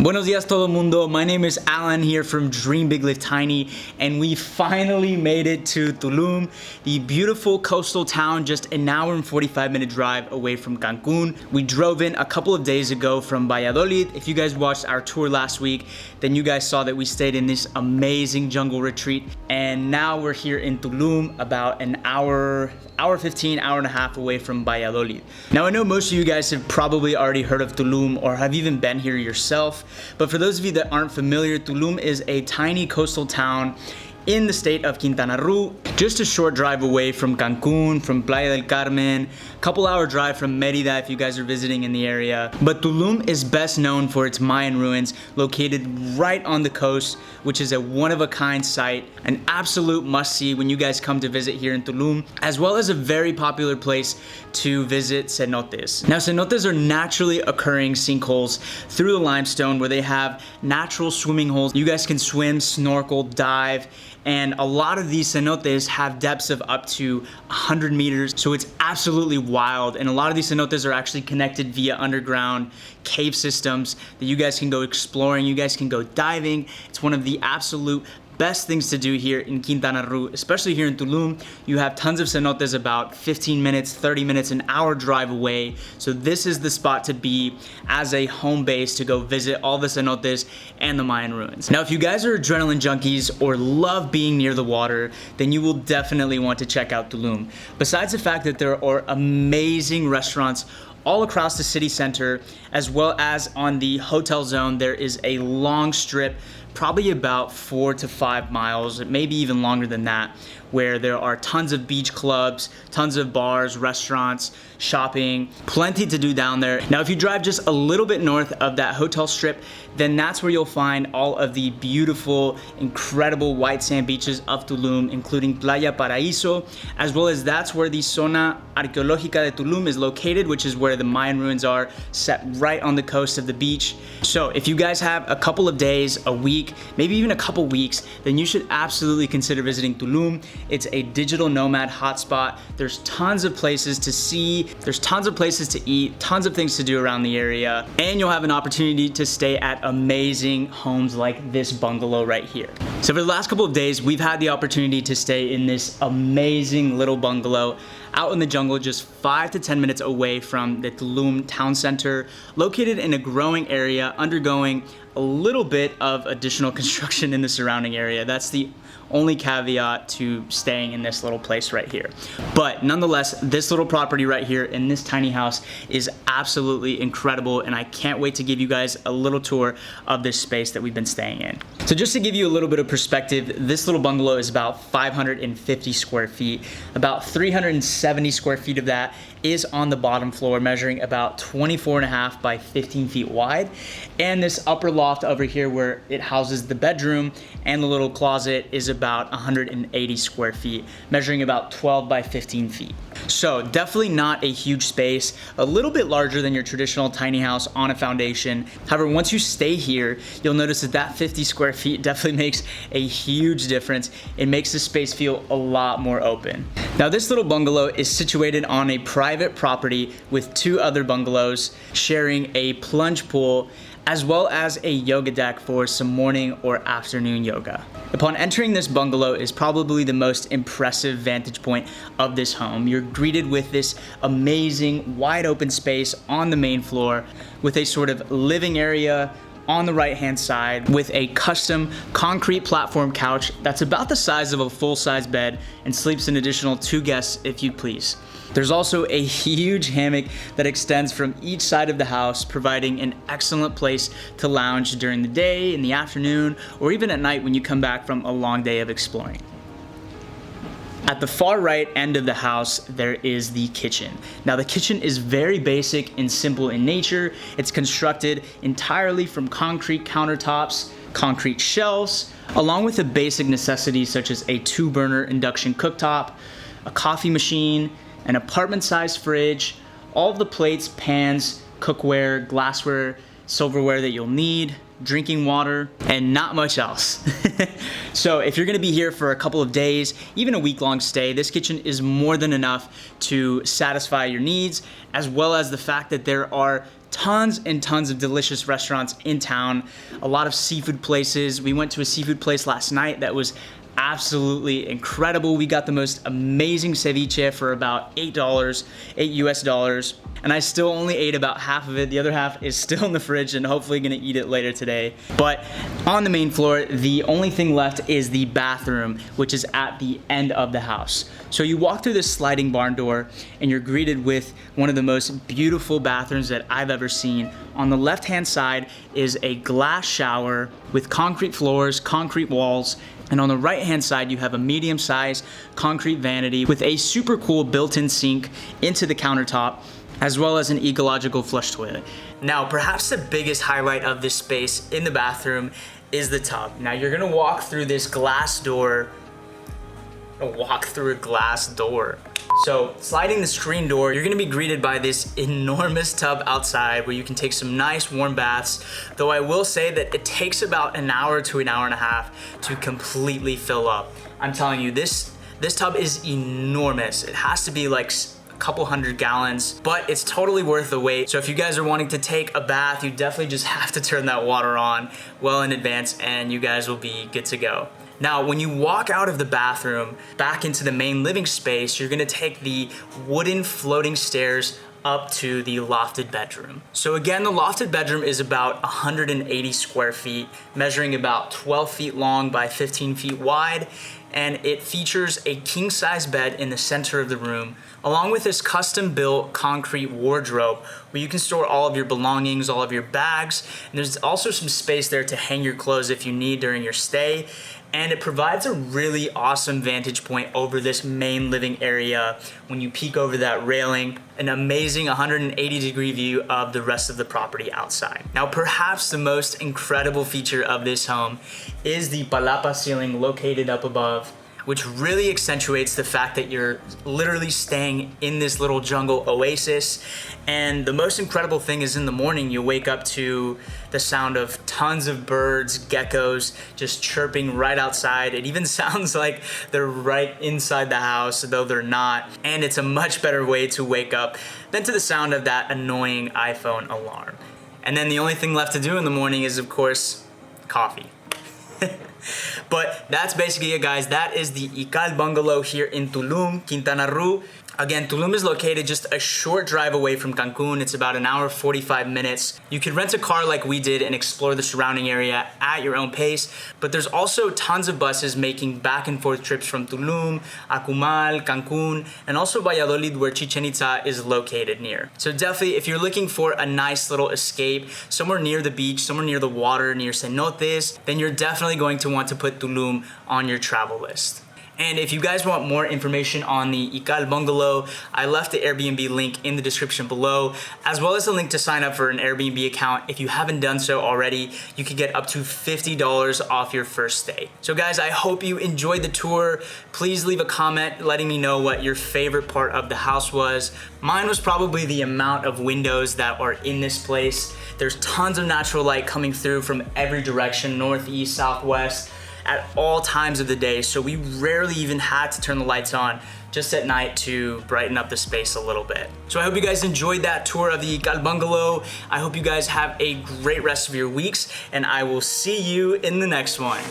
Buenos dias todo mundo, my name is Alan here from Dream Big Live Tiny, and we finally made it to Tulum, the beautiful coastal town just an hour and 45-minute drive away from Cancun. We drove in a couple of days ago from Valladolid. If you guys watched our tour last week, then you guys saw that we stayed in this amazing jungle retreat, and now we're here in Tulum, about an hour 15, hour and a half away from Valladolid. Now I know most of you guys have probably already heard of Tulum or have even been here yourself, but for those of you that aren't familiar, Tulum is a tiny coastal town in the state of Quintana Roo, just a short drive away from Cancun, from Playa del Carmen, couple hour drive from Mérida if you guys are visiting in the area. But Tulum is best known for its Mayan ruins located right on the coast, which is a one-of-a-kind site, an absolute must-see when you guys come to visit here in Tulum, as well as a very popular place to visit cenotes. Now cenotes are naturally occurring sinkholes through the limestone where they have natural swimming holes. You guys can swim, snorkel, dive, and a lot of these cenotes have depths of up to 100 meters, so it's absolutely wild. And a lot of these cenotes are actually connected via underground cave systems that you guys can go exploring, you guys can go diving. It's one of the absolute best things to do here in Quintana Roo, especially here in Tulum. You have tons of cenotes about 15 minutes, 30 minutes, an hour drive away. So this is the spot to be as a home base to go visit all the cenotes and the Mayan ruins. Now, if you guys are adrenaline junkies or love being near the water, then you will definitely want to check out Tulum. Besides the fact that there are amazing restaurants all across the city center, as well as on the hotel zone, there is a long strip, probably about 4 to 5 miles, maybe even longer than that, where there are tons of beach clubs, tons of bars, restaurants, shopping, plenty to do down there. Now, if you drive just a little bit north of that hotel strip, then that's where you'll find all of the beautiful, incredible white sand beaches of Tulum, including Playa Paraíso, as well as that's where the Zona Arqueológica de Tulum is located, which is where the Mayan ruins are, set right on the coast of the beach. So if you guys have a couple of days, a week, maybe even a couple weeks, then you should absolutely consider visiting Tulum. It's a digital nomad hotspot. There's tons of places to see, there's tons of places to eat, tons of things to do around the area, and you'll have an opportunity to stay at amazing homes like this bungalow right here. So for the last couple of days, we've had the opportunity to stay in this amazing little bungalow out in the jungle, just 5 to 10 minutes away from the Tulum town center, located in a growing area, undergoing a little bit of additional construction in the surrounding area. That's the only caveat to staying in this little place right here. But nonetheless, this little property right here in this tiny house is absolutely incredible, and I can't wait to give you guys a little tour of this space that we've been staying in. So just to give you a little bit of perspective, this little bungalow is about 550 square feet. About 370 square feet of that is on the bottom floor, measuring about 24.5 by 15 feet wide. And this upper loft over here where it houses the bedroom and the little closet is about 180 square feet, measuring about 12 by 15 feet. So definitely not a huge space, a little bit larger than your traditional tiny house on a foundation. However, once you stay here, you'll notice that that 50 square feet definitely makes a huge difference. It makes the space feel a lot more open. Now, this little bungalow is situated on a private property with 2 other bungalows sharing a plunge pool, as well as a yoga deck for some morning or afternoon yoga. Upon entering this bungalow is probably the most impressive vantage point of this home. You're greeted with this amazing wide open space on the main floor with a sort of living area on the right hand side with a custom concrete platform couch that's about the size of a full-size bed and sleeps an additional 2 guests if you please. There's also a huge hammock that extends from each side of the house, providing an excellent place to lounge during the day, in the afternoon, or even at night when you come back from a long day of exploring. At the far right end of the house, there is the kitchen. Now, the kitchen is very basic and simple in nature. It's constructed entirely from concrete countertops, concrete shelves, along with the basic necessities such as a 2-burner induction cooktop, a coffee machine, an apartment-sized fridge, all of the plates, pans, cookware, glassware, silverware that you'll need, drinking water, and not much else. So if you're gonna be here for a couple of days, even a week-long stay, this kitchen is more than enough to satisfy your needs, as well as the fact that there are tons and tons of delicious restaurants in town, a lot of seafood places. We went to a seafood place last night that was absolutely incredible. We got the most amazing ceviche for about $8 US, and I still only ate about half of it. The other half is still in the fridge and hopefully gonna eat it later today. But on the main floor, the only thing left is the bathroom, which is at the end of the house. So you walk through this sliding barn door and you're greeted with one of the most beautiful bathrooms that I've ever seen. On the left-hand side is a glass shower with concrete floors, concrete walls, and on the right-hand side, you have a medium-sized concrete vanity with a super cool built-in sink into the countertop, as well as an ecological flush toilet. Now, perhaps the biggest highlight of this space in the bathroom is the tub. Now, you're gonna walk through this glass door, So sliding the screen door, you're gonna be greeted by this enormous tub outside where you can take some nice warm baths, though I will say that it takes about an hour to an hour and a half to completely fill up. I'm telling you, this tub is enormous. It has to be like a couple hundred gallons, but it's totally worth the wait. So if you guys are wanting to take a bath, you definitely just have to turn that water on well in advance and you guys will be good to go. Now, when you walk out of the bathroom back into the main living space, you're gonna take the wooden floating stairs up to the lofted bedroom. So again, the lofted bedroom is about 180 square feet, measuring about 12 feet long by 15 feet wide, and it features a king-size bed in the center of the room, along with this custom-built concrete wardrobe where you can store all of your belongings, all of your bags, and there's also some space there to hang your clothes if you need during your stay. And it provides a really awesome vantage point over this main living area when you peek over that railing, an amazing 180-degree view of the rest of the property outside. Now, perhaps the most incredible feature of this home is the palapa ceiling located up above, which really accentuates the fact that you're literally staying in this little jungle oasis. And the most incredible thing is in the morning, you wake up to the sound of tons of birds, geckos, just chirping right outside. It even sounds like they're right inside the house, though they're not. And it's a much better way to wake up than to the sound of that annoying iPhone alarm. And then the only thing left to do in the morning is, of course, coffee. But that's basically it, guys. That is the Ikal Bungalow here in Tulum, Quintana Roo. Again, Tulum is located just a short drive away from Cancun. It's about an hour, 45 minutes. You could rent a car like we did and explore the surrounding area at your own pace, but there's also tons of buses making back and forth trips from Tulum, Akumal, Cancun, and also Valladolid, where Chichen Itza is located near. So definitely, if you're looking for a nice little escape, somewhere near the beach, somewhere near the water, near cenotes, then you're definitely going to want to put Tulum on your travel list. And if you guys want more information on the Ikal Bungalow, I left the Airbnb link in the description below, as well as a link to sign up for an Airbnb account. If you haven't done so already, you can get up to $50 off your first stay. So guys, I hope you enjoyed the tour. Please leave a comment letting me know what your favorite part of the house was. Mine was probably the amount of windows that are in this place. There's tons of natural light coming through from every direction, north, east, southwest, at all times of the day, so we rarely even had to turn the lights on just at night to brighten up the space a little bit. So I hope you guys enjoyed that tour of the Ikal Bungalow. I hope you guys have a great rest of your weeks, and I will see you in the next one.